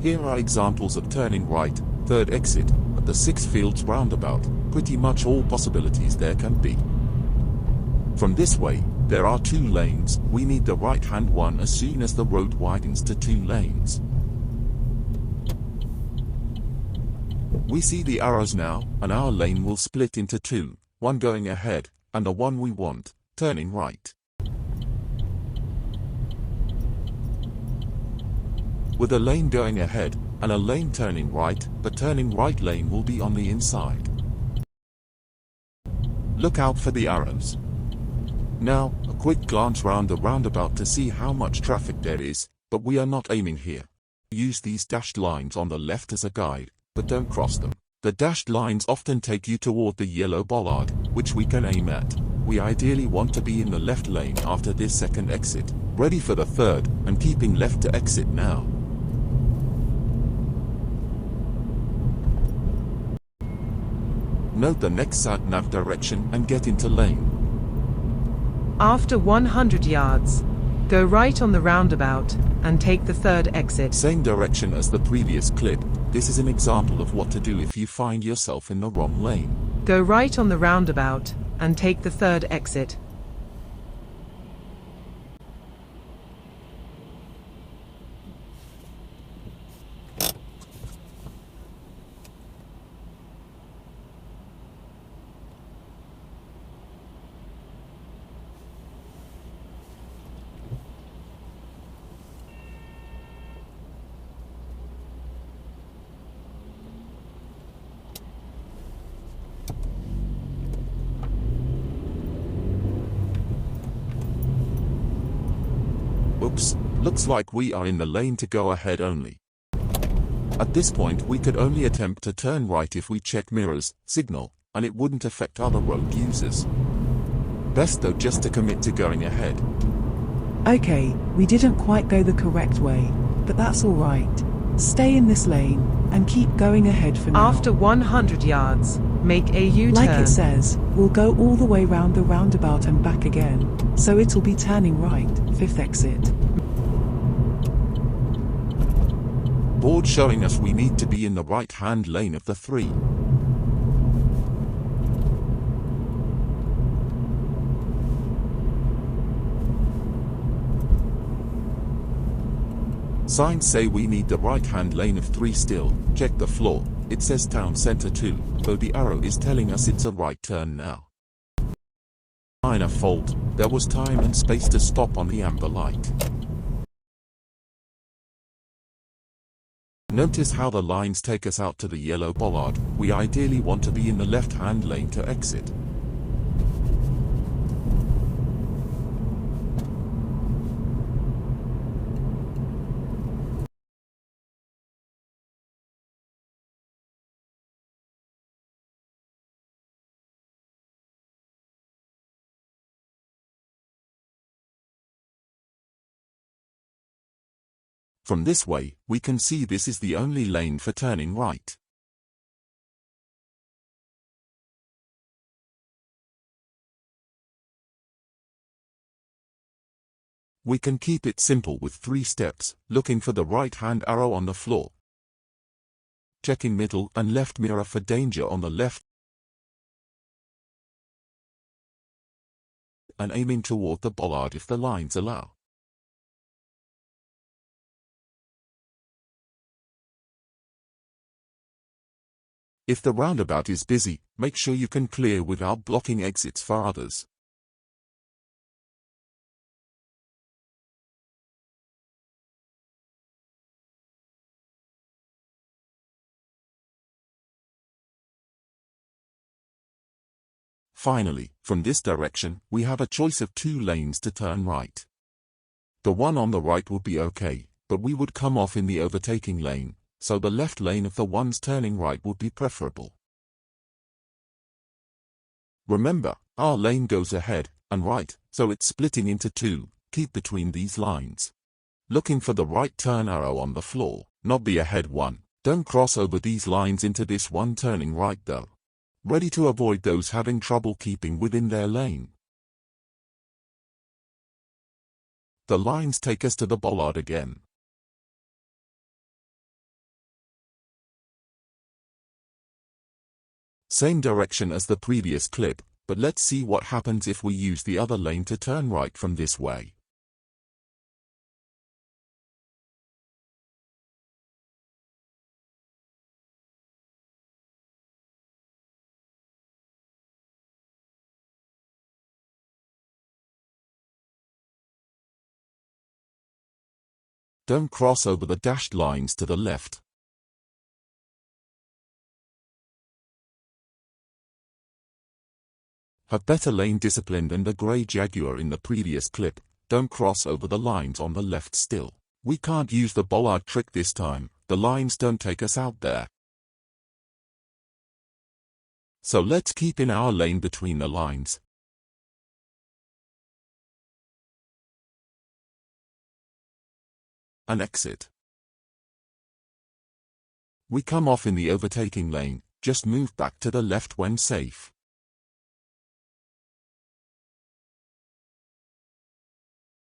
Here are examples of turning right, third exit, at the Sixfields Roundabout, pretty much all possibilities there can be. From this way, there are 2 lanes, we need the right-hand one as soon as the road widens to 2 lanes. We see the arrows now, and our lane will split into 2, one going ahead, and the one we want, turning right. With a lane going ahead, and a lane turning right, the turning right lane will be on the inside. Look out for the arrows. Now, a quick glance round the roundabout to see how much traffic there is, but we are not aiming here. Use these dashed lines on the left as a guide, but don't cross them. The dashed lines often take you toward the yellow bollard, which we can aim at. We ideally want to be in the left lane after this second exit, ready for the third, and keeping left to exit now. Note the next sat-nav direction and get into lane. After 100 yards, go right on the roundabout and take the third exit. Same direction as the previous clip. This is an example of what to do if you find yourself in the wrong lane. Go right on the roundabout and take the third exit. Oops, looks like we are in the lane to go ahead only. At this point we could only attempt to turn right if we check mirrors, signal, and it wouldn't affect other road users. Best though just to commit to going ahead. Okay, we didn't quite go the correct way, but that's alright. Stay in this lane, and keep going ahead for now. After 100 yards, make a U-turn. Like it says, we'll go all the way round the roundabout and back again, so it'll be turning right, 5th exit. Board showing us we need to be in the right-hand lane of the 3. Signs say we need the right-hand lane of 3 still. Check the floor, it says town center 2, though the arrow is telling us it's a right turn now. Minor fault, there was time and space to stop on the amber light. Notice how the lines take us out to the yellow bollard. We ideally want to be in the left-hand lane to exit. From this way, we can see this is the only lane for turning right. We can keep it simple with 3 steps, looking for the right-hand arrow on the floor. Checking middle and left mirror for danger on the left. And aiming toward the bollard if the lines allow. If the roundabout is busy, make sure you can clear without blocking exits for others. Finally, from this direction, we have a choice of 2 lanes to turn right. The one on the right would be okay, but we would come off in the overtaking lane, so the left lane of the ones turning right would be preferable. Remember, our lane goes ahead and right, so it's splitting into 2, keep between these lines. Looking for the right turn arrow on the floor, not the ahead one. Don't cross over these lines into this one turning right though. Ready to avoid those having trouble keeping within their lane. The lines take us to the bollard again. Same direction as the previous clip, but let's see what happens if we use the other lane to turn right from this way. Don't cross over the dashed lines to the left. Have better lane discipline than the grey Jaguar in the previous clip. Don't cross over the lines on the left still. We can't use the bollard trick this time, the lines don't take us out there. So let's keep in our lane between the lines. And exit. We come off in the overtaking lane, just move back to the left when safe.